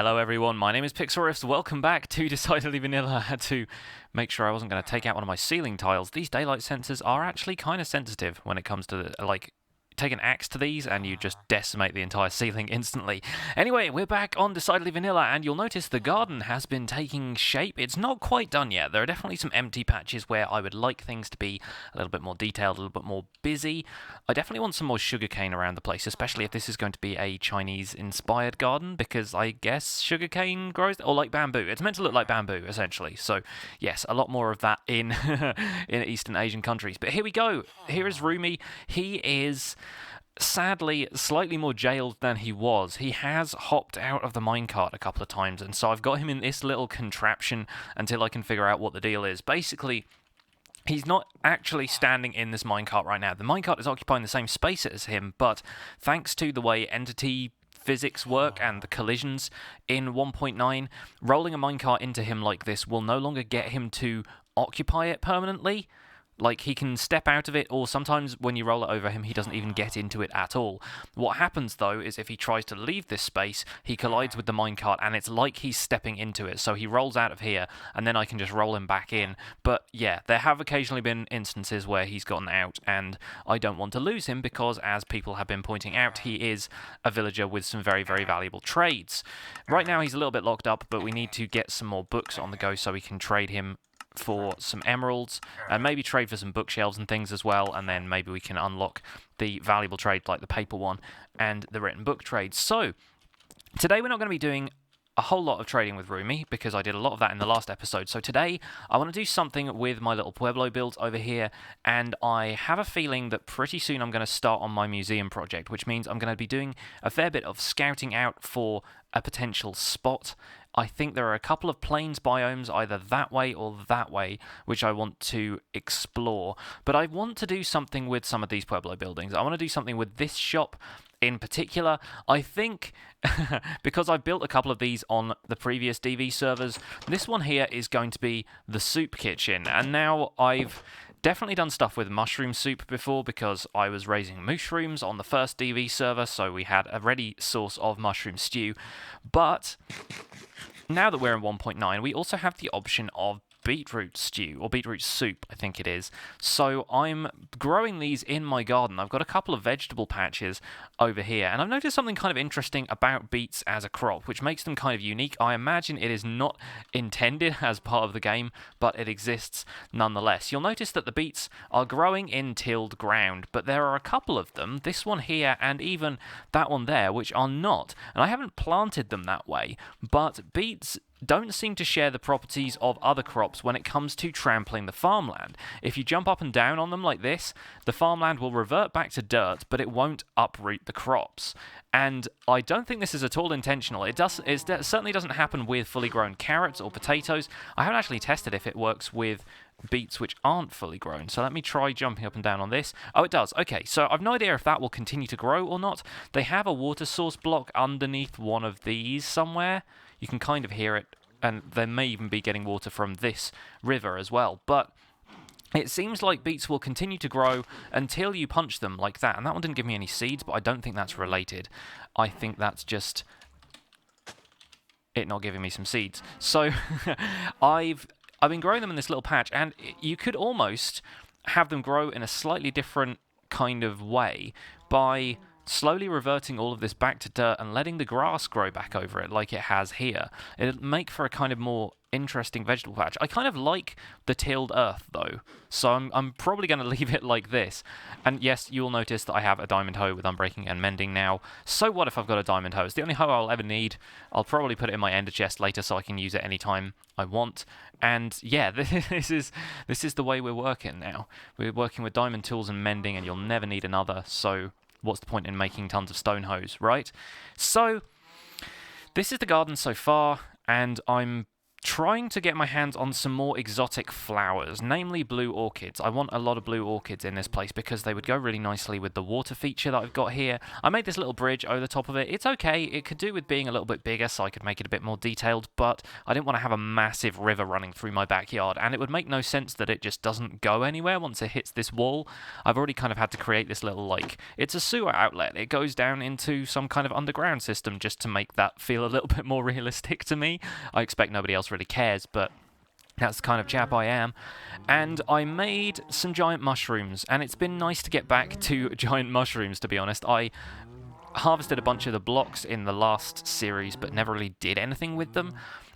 Hello everyone, my name is Pixlriffs. Welcome back to Decidedly Vanilla. I had to make sure I wasn't going to take out one of my ceiling tiles. These daylight sensors are actually kind of sensitive when it comes to, take an axe to these and you just decimate the entire ceiling instantly. Anyway, we're back on Decidedly Vanilla, and you'll notice the garden has been taking shape. It's not quite done yet. There are definitely some empty patches where I would like things to be a little bit more detailed, a little bit more busy. I definitely want some more sugarcane around the place, especially if this is going to be a Chinese-inspired garden, because I guess sugarcane grows, or like bamboo. It's meant to look like bamboo, essentially. So, yes, a lot more of that in in Eastern Asian countries. But here we go. Here is Rumi. He is sadly slightly more jailed than he was. He has hopped out of the minecart a couple of times, and so I've got him in this little contraption until I can figure out what the deal is. Basically, he's not actually standing in this minecart right now. The minecart is occupying the same space as him, but thanks to the way entity physics work and the collisions in 1.9, rolling a minecart into him like this will no longer get him to occupy it permanently. Like, he can step out of it, or sometimes when you roll it over him, he doesn't even get into it at all. What happens, though, is if he tries to leave this space, he collides with the minecart, and it's like he's stepping into it. So he rolls out of here, and then I can just roll him back in. But, yeah, there have occasionally been instances where he's gotten out, and I don't want to lose him because, as people have been pointing out, he is a villager with some very, very valuable trades. Right now, he's a little bit locked up, but we need to get some more books on the go so we can trade him for some emeralds, and maybe trade for some bookshelves and things as well, and then maybe we can unlock the valuable trade like the paper one and the written book trade. So, today we're not going to be doing a whole lot of trading with Rumi, because I did a lot of that in the last episode. So today, I want to do something with my little Pueblo builds over here, and I have a feeling that pretty soon I'm going to start on my museum project, which means I'm going to be doing a fair bit of scouting out for a potential spot. I think there are a couple of plains biomes, either that way or that way, which I want to explore. But I want to do something with some of these Pueblo buildings. I want to do something with this shop in particular. I think, because I've built a couple of these on the previous DV servers, this one here is going to be the soup kitchen. And now I've definitely done stuff with mushroom soup before, because I was raising mushrooms on the first DV server, so we had a ready source of mushroom stew. But now that we're in 1.9, we also have the option of beetroot stew, or beetroot soup, I think it is. So I'm growing these in my garden. I've got a couple of vegetable patches over here, and I've noticed something kind of interesting about beets as a crop, which makes them kind of unique. I imagine it is not intended as part of the game, but it exists nonetheless. You'll notice that the beets are growing in tilled ground, but there are a couple of them, this one here and even that one there, which are not. And I haven't planted them that way, but beets don't seem to share the properties of other crops when it comes to trampling the farmland. If you jump up and down on them like this, the farmland will revert back to dirt, but it won't uproot the crops. And I don't think this is at all intentional. It certainly doesn't happen with fully grown carrots or potatoes. I haven't actually tested if it works with beets which aren't fully grown. So let me try jumping up and down on this. Oh, it does. Okay, so I've no idea if that will continue to grow or not. They have a water source block underneath one of these somewhere. You can kind of hear it, and they may even be getting water from this river as well. But it seems like beets will continue to grow until you punch them like that. And that one didn't give me any seeds, but I don't think that's related. I think that's just it not giving me some seeds. So I've been growing them in this little patch, and you could almost have them grow in a slightly different kind of way by slowly reverting all of this back to dirt and letting the grass grow back over it like it has here. It'll make for a kind of more interesting vegetable patch. I kind of like the tilled earth though, so I'm probably going to leave it like this. And yes, you'll notice that I have a diamond hoe with unbreaking and mending now. So what if I've got a diamond hoe? It's the only hoe I'll ever need. I'll probably put it in my ender chest later so I can use it anytime I want. And yeah, this is the way we're working now. We're working with diamond tools and mending, and you'll never need another, so what's the point in making tons of stone hoes, right? So, this is the garden so far, and I'm trying to get my hands on some more exotic flowers, namely blue orchids. I want a lot of blue orchids in this place because they would go really nicely with the water feature that I've got here. I made this little bridge over the top of it. It's okay. It could do with being a little bit bigger, so I could make it a bit more detailed, but I didn't want to have a massive river running through my backyard, and it would make no sense that it just doesn't go anywhere once it hits this wall. I've already kind of had to create this little, like, it's a sewer outlet. It goes down into some kind of underground system just to make that feel a little bit more realistic to me. I expect nobody else really cares, but that's the kind of chap I am. And I made some giant mushrooms, and it's been nice to get back to giant mushrooms, to be honest. I harvested a bunch of the blocks in the last series, but never really did anything with them.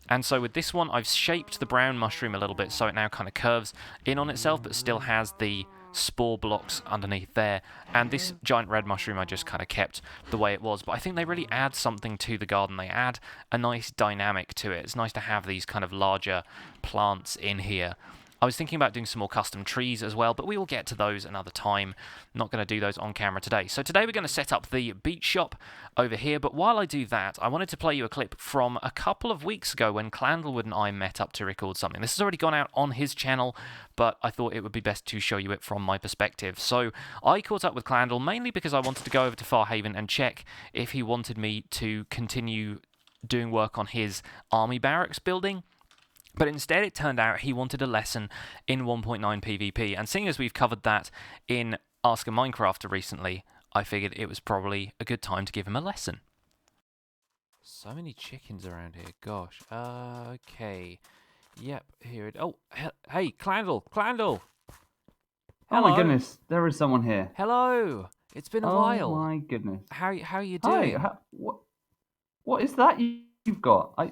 And so with this one, I've shaped the brown mushroom a little bit so it now kind of curves in on itself, but still has the spore blocks underneath there. And this giant red mushroom I just kind of kept the way it was. But I think they really add something to the garden. They add a nice dynamic to it. It's nice to have these kind of larger plants in here. I was thinking about doing some more custom trees as well, but we will get to those another time. Not going to do those on camera today. So today we're going to set up the beet shop over here, but while I do that, I wanted to play you a clip from a couple of weeks ago when Clandlewood and I met up to record something. This has already gone out on his channel, but I thought it would be best to show you it from my perspective. So I caught up with Clandle mainly because I wanted to go over to Farhaven and check if he wanted me to continue doing work on his army barracks building. But instead, it turned out he wanted a lesson in 1.9 PvP, and seeing as we've covered that in Ask a Minecrafter recently, I figured it was probably a good time to give him a lesson. So many chickens around here, gosh. Okay. Yep, here it... Oh, hey, Clandle! Clandle! Oh my goodness, there is someone here. Hello! It's been a while. Oh my goodness. How are you doing? Hi, what is that you've got?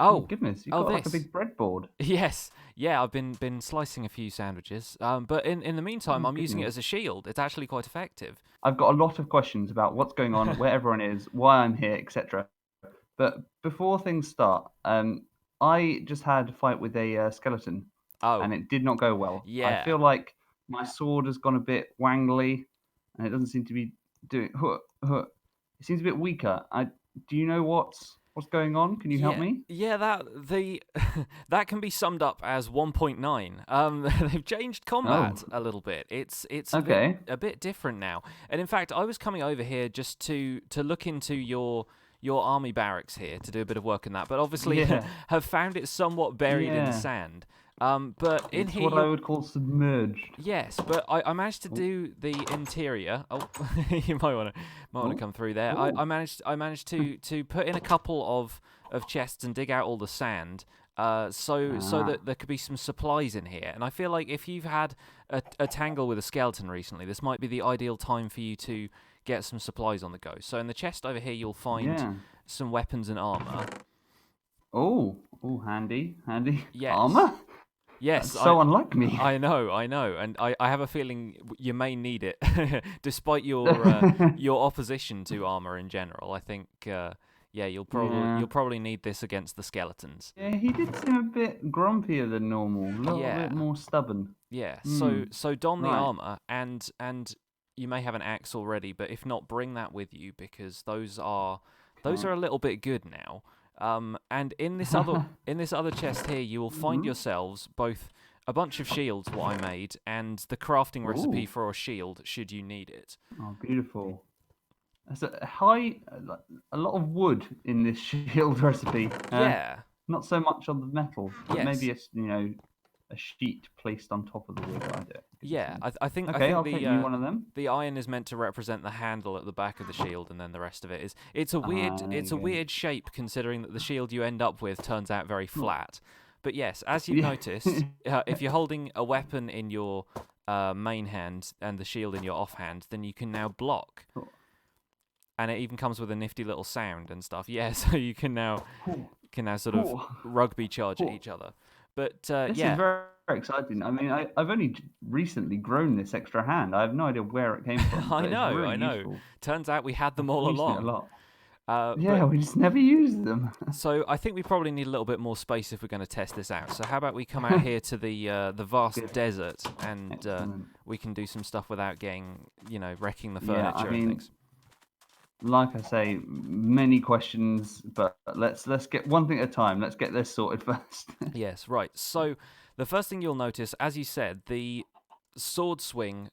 Oh goodness, you've got like a big breadboard. Yes, yeah, I've been slicing a few sandwiches. But in the meantime, I'm using it as a shield. It's actually quite effective. I've got a lot of questions about what's going on, where everyone is, why I'm here, etc. But before things start, I just had a fight with a skeleton, and it did not go well. Yeah. I feel like my sword has gone a bit wangly, and it doesn't seem to be doing. It seems a bit weaker. Do you know what's going on? Can you help me? Yeah, that can be summed up as 1.9. They've changed combat a little bit. It's okay. a bit different now. And in fact, I was coming over here just to look into your army barracks here to do a bit of work in that, but obviously have found it somewhat buried in the sand. But in here, what I would call submerged. Yes, but I managed to do the interior. Oh, you might want to come through there. I managed to put in a couple of chests and dig out all the sand, so that there could be some supplies in here. And I feel like if you've had a tangle with a skeleton recently, this might be the ideal time for you to get some supplies on the go. So in the chest over here, you'll find some weapons and armor. Oh, handy. Yes. Armor? Yes. That's so unlike me. I know. And I have a feeling you may need it, despite your opposition to armor in general. I think, you'll probably need this against the skeletons. Yeah, he did seem a bit grumpier than normal, a little bit more stubborn. Yeah. So don the armor, and you may have an axe already, but if not, bring that with you because those are a little bit good now. And in this other chest here, you will find yourselves both a bunch of shields, what I made, and the crafting recipe for a shield, should you need it. Oh, beautiful. There's a lot of wood in this shield recipe. Not so much on the metal, but maybe a sheet placed on top of the wood. I think I'll take you one of them. The iron is meant to represent the handle at the back of the shield, and then the rest of it is. It's a weird shape considering that the shield you end up with turns out very flat. But yes, as you've noticed, if you're holding a weapon in your main hand and the shield in your offhand, then you can now block. And it even comes with a nifty little sound and stuff. Yeah, so you can now sort of rugby charge at each other. But this is very exciting. I mean, I've only recently grown this extra hand. I have no idea where it came from. I know. Useful. Turns out we had them all along. A lot. We just never used them. So I think we probably need a little bit more space if we're going to test this out. So how about we come out here to the vast desert and we can do some stuff without getting, wrecking the furniture and things. like I say, many questions, but let's get one thing at a time. Let's get this sorted first. Yes, right. So the first thing you'll notice, as you said, the sword swing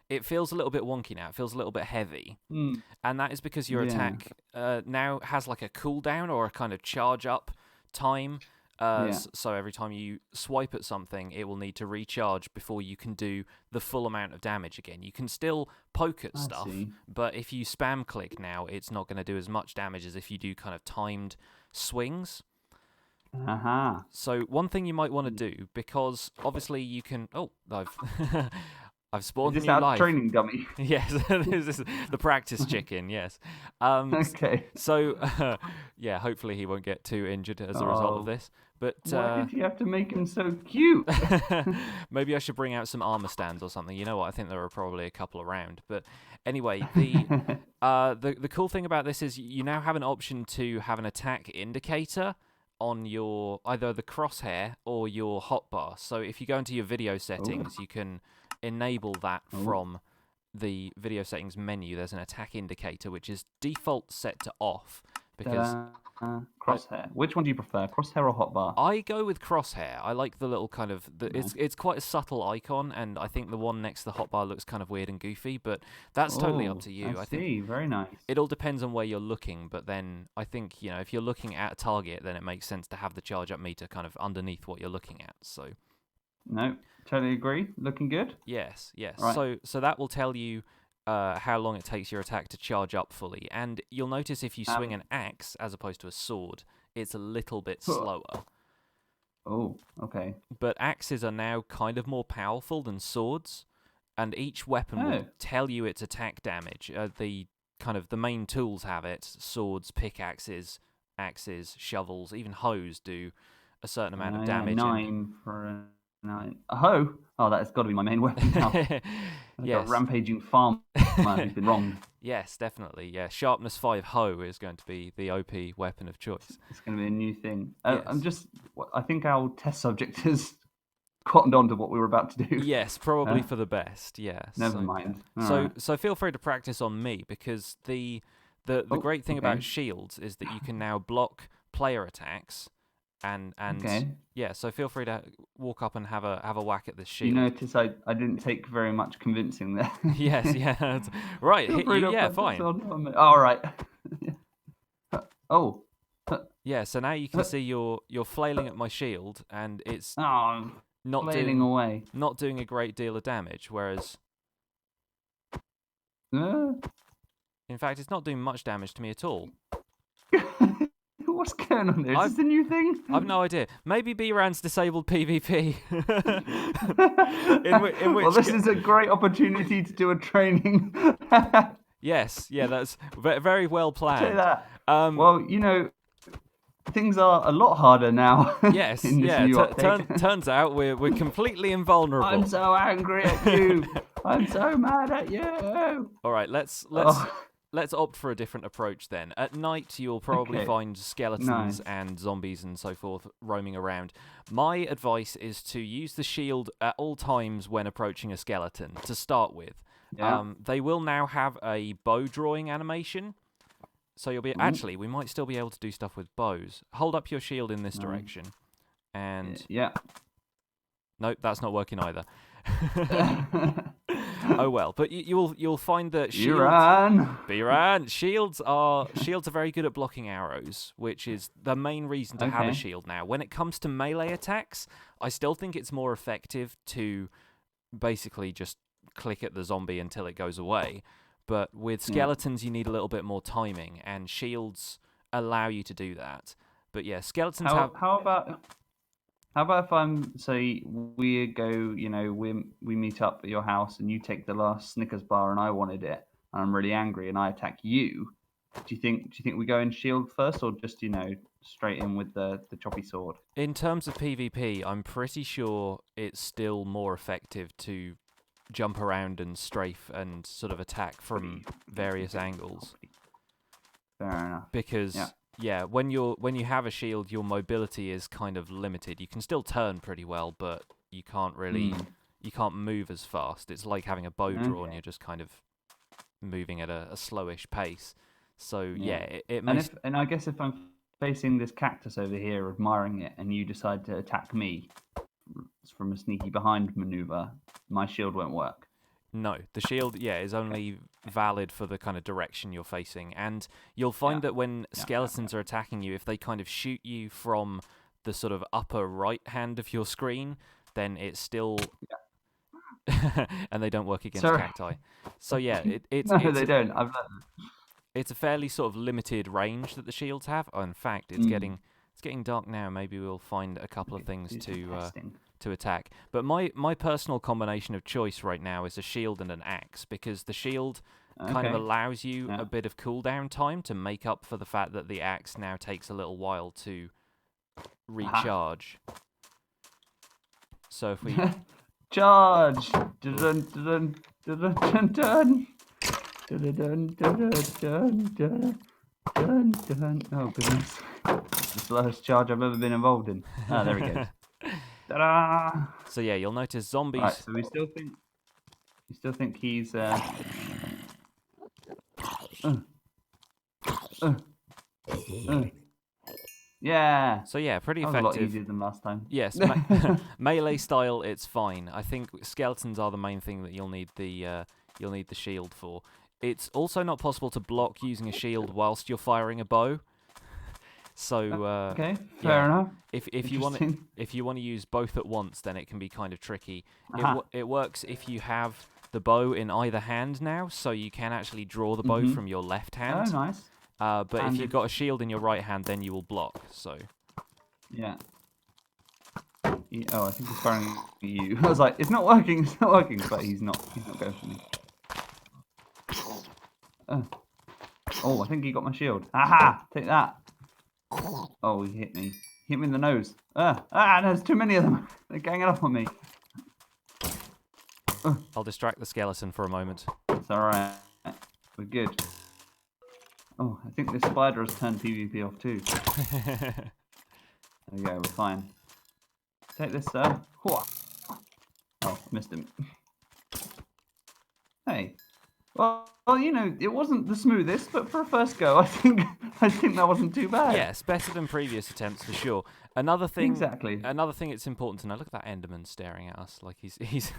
it feels a little bit wonky now. It feels a little bit heavy. And that is because your attack now has like a cooldown or a kind of charge up time. So every time you swipe at something, it will need to recharge before you can do the full amount of damage again. You can still poke at stuff, but if you spam click now, it's not going to do as much damage as if you do kind of timed swings. So one thing you might want to do, because obviously you can... Oh, I've spawned is a this new life. Training dummy? Yes, this is the practice chicken, yes. Okay. So, yeah, hopefully he won't get too injured as a result of this. But why did you have to make him so cute? Maybe I should bring out some armor stands or something. You know what? I think there are probably a couple around. But anyway, the cool thing about this is you now have an option to have an attack indicator on your either the crosshair or your hotbar. So if you go into your video settings, you can enable that from the video settings menu. There's an attack indicator which is default set to off because crosshair. Which one do you prefer, crosshair or hotbar? I go with crosshair. I like the little kind of it's quite a subtle icon, and I think the one next to the hotbar looks kind of weird and goofy, but that's totally up to you. I think very nice. It all depends on where you're looking, but then I think, if you're looking at a target, then it makes sense to have the charge up meter kind of underneath what you're looking at. So no, totally agree. Looking good. Yes. Right. So that will tell you how long it takes your attack to charge up fully. And you'll notice if you swing an axe as opposed to a sword, it's a little bit slower. Oh, okay. But axes are now kind of more powerful than swords, and each weapon will tell you its attack damage. The main tools have it: swords, pickaxes, axes, shovels, even hoes do a certain amount of damage. 9 for a 9. A hoe? Oh, that's got to be my main weapon now. Yes. A rampaging farmer who's been wronged. Yes, definitely. Yeah, sharpness 5 hoe is going to be the OP weapon of choice. It's going to be a new thing. Yes. I think our test subject has cottoned on to what we were about to do. Yes, probably for the best. Yeah. Never mind. So feel free to practice on me, because the great thing about shields is that you can now block player attacks. And yeah, so feel free to walk up and have a whack at this shield. You notice I didn't take very much convincing there. Yes, yeah, right. Yeah, fine. All right. Oh. Yeah, so now you can see you're flailing at my shield, and it's not doing a great deal of damage. Whereas, in fact, it's not doing much damage to me at all. What's going on there? Is this a new thing? I've no idea. Maybe B-Ran's disabled PvP. Well, this is a great opportunity to do a training. Yes, yeah, that's very well planned. Say that. Well, things are a lot harder now. Yes, turns out we're completely invulnerable. I'm so angry at you. I'm so mad at you. All right, let's opt for a different approach then. At night, you'll probably find skeletons and zombies and so forth roaming around. My advice is to use the shield at all times when approaching a skeleton, to start with. Yeah. They will now have a bow drawing animation. So you'll be... Actually, we might still be able to do stuff with bows. Hold up your shield in this direction. And... Yeah. Nope, that's not working either. Oh well, but you'll find that shields are very good at blocking arrows, which is the main reason to have a shield now. When it comes to melee attacks, I still think it's more effective to basically just click at the zombie until it goes away. But with skeletons, you need a little bit more timing, and shields allow you to do that. But yeah, skeletons How about if we go, we meet up at your house and you take the last Snickers bar and I wanted it and I'm really angry and I attack you? Do you think we go in shield first, or just straight in with the choppy sword? In terms of PvP, I'm pretty sure it's still more effective to jump around and strafe and sort of attack from various angles. Fair enough. Because when you have a shield, your mobility is kind of limited. You can still turn pretty well, but you can't really you can't move as fast. It's like having a bow drawn. You're just kind of moving at a slowish pace. So yeah, it and I guess if I'm facing this cactus over here, admiring it, and you decide to attack me from a sneaky behind maneuver, my shield won't work. No, the shield, is only valid for the kind of direction you're facing. And you'll find that when skeletons are attacking you, if they kind of shoot you from the sort of upper right hand of your screen, then it's still... and they don't work against cacti. So yeah, they don't. I've learned. It's a fairly sort of limited range that the shields have. Oh, in fact, it's getting dark now. Maybe we'll find a couple of things to attack. But my personal combination of choice right now is a shield and an axe, because the shield kind of allows you a bit of cooldown time to make up for the fact that the axe now takes a little while to recharge. So if we charge, dun dun dun dun dun. Dun, dun, dun, dun, dun, dun, dun. Oh goodness, it's the slowest charge I've ever been involved in. Ah, there he goes. Ta-da! So yeah, you'll notice zombies. Right, so we still think he's yeah. So yeah, pretty that was effective. a lot easier than last time. Yes, melee style, it's fine. I think skeletons are the main thing that you'll need the shield for. It's also not possible to block using a shield whilst you're firing a bow. So okay, fair enough. If you want to use both at once, then it can be kind of tricky. It works if you have the bow in either hand now, so you can actually draw the bow from your left hand. Oh, nice. But if you've got a shield in your right hand, then you will block. So yeah. Oh, I think he's firing at you. I was like, it's not working, but he's not going for me. Oh, I think he got my shield. Aha! Take that. Oh, he hit me. He hit me in the nose. There's too many of them. They're ganging up on me. I'll distract the skeleton for a moment. It's alright. We're good. Oh, I think this spider has turned PvP off too. There we go, we're fine. Take this, sir. Oh, missed him. Hey. Well, it wasn't the smoothest, but for a first go, I think that wasn't too bad. Yes, better than previous attempts for sure. Another thing it's important to know. Look at that Enderman staring at us, like he's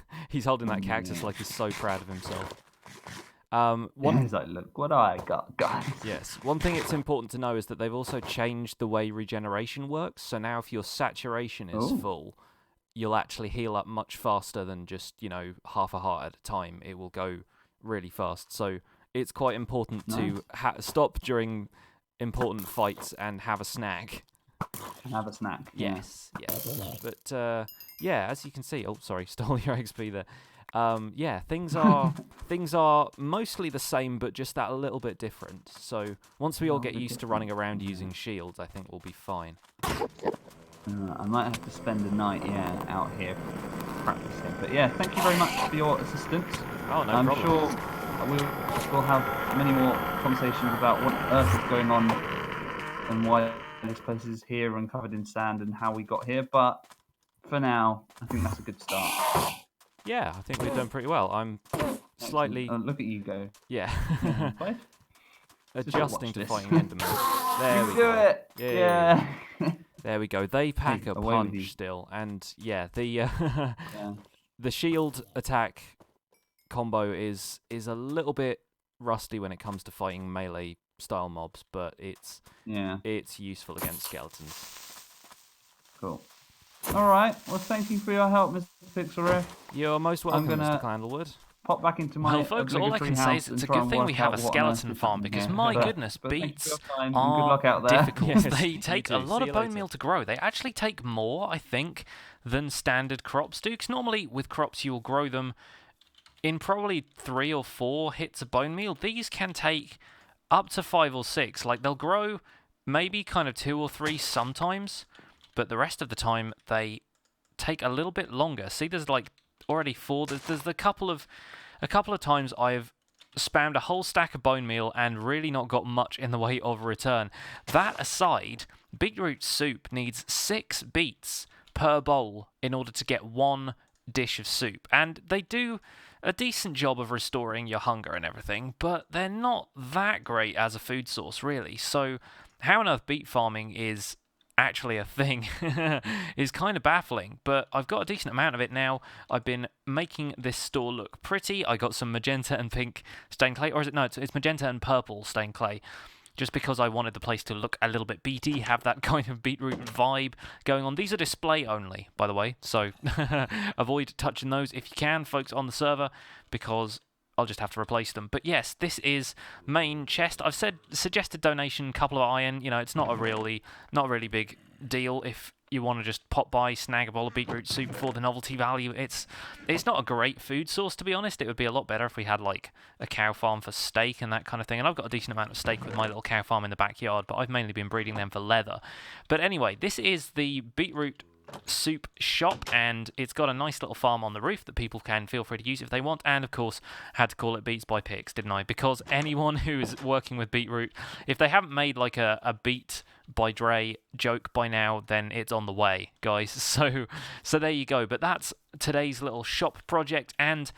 holding that cactus like he's so proud of himself. He's like, look what I got, guys. Yes, one thing it's important to know is that they've also changed the way regeneration works. So now, if your saturation is full, you'll actually heal up much faster than just half a heart at a time. It will go really fast, so it's quite important to stop during important fights and have a snack. Yes. But as you can see, oh sorry, stole your XP there. Things are mostly the same, but just that a little bit different. So once we all get used to running around using shields, I think we'll be fine. I might have to spend a night out here practicing, but thank you very much for your assistance. Oh, no I'm problem. sure we'll have many more conversations about what on earth is going on and why this place is here and covered in sand and how we got here, but for now, I think that's a good start. Yeah, I think we've done pretty well. I'm slightly... look at you go. Yeah. Adjusting to this. fighting Enderman. There we do go. it! Yeah. There we go. They pack a punch still. And the shield attack combo is a little bit rusty when it comes to fighting melee style mobs, but it's useful against skeletons. Cool. Alright, well thank you for your help, Mr. Pixlriffs. You're most welcome, Mr. Clandlewood. Pop back into my folks, all I can say is it's a good thing we have a skeleton farm, because my goodness, beets are difficult. They take a lot of bone meal to grow. They actually take more, I think, than standard crops do, because normally with crops you will grow them in probably 3 or 4 hits of bone meal. These can take up to 5 or 6. Like, they'll grow maybe kind of 2 or 3 sometimes, but the rest of the time they take a little bit longer. See, there's like already 4. There's a couple of times I've spammed a whole stack of bone meal and really not got much in the way of return. That aside, beetroot soup needs 6 beets per bowl in order to get 1 dish of soup, and they do a decent job of restoring your hunger and everything, but they're not that great as a food source, really. So how on earth beet farming is actually a thing is kind of baffling, but I've got a decent amount of it now. I've been making this store look pretty. I got some magenta and pink stained clay, or is it? No, it's magenta and purple stained clay, just because I wanted the place to look a little bit beety, have that kind of beetroot vibe going on. These are display only, by the way, so avoid touching those if you can, folks on the server, because I'll just have to replace them. But yes, this is main chest. I've suggested donation, couple of iron. You know, it's not really big deal if you want to just pop by, snag a bowl of beetroot soup for the novelty value. It's not a great food source, to be honest. It would be a lot better if we had like a cow farm for steak and that kind of thing. And I've got a decent amount of steak with my little cow farm in the backyard, but I've mainly been breeding them for leather. But anyway, this is the beetroot soup shop, and it's got a nice little farm on the roof that people can feel free to use if they want. And of course, had to call it Beets by Pix, didn't I? Because anyone who is working with beetroot, if they haven't made like a Beet by Dre joke by now, then it's on the way, guys. So there you go. But that's today's little shop project, and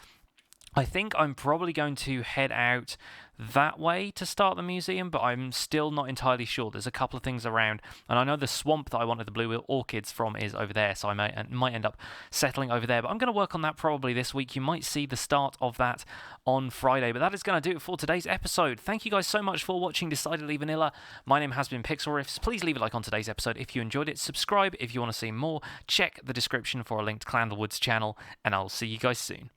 I think I'm probably going to head out that way to start the museum, but I'm still not entirely sure. There's a couple of things around, and I know the swamp that I wanted the blue orchids from is over there, so I might end up settling over there, but I'm going to work on that probably this week. You might see the start of that on Friday, but that is going to do it for today's episode. Thank you guys so much for watching Decidedly Vanilla. My name has been Pixlriffs. Please leave a like on today's episode if you enjoyed it. Subscribe if you want to see more. Check the description for a link to Clandlewood's channel, and I'll see you guys soon.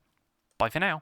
Bye for now.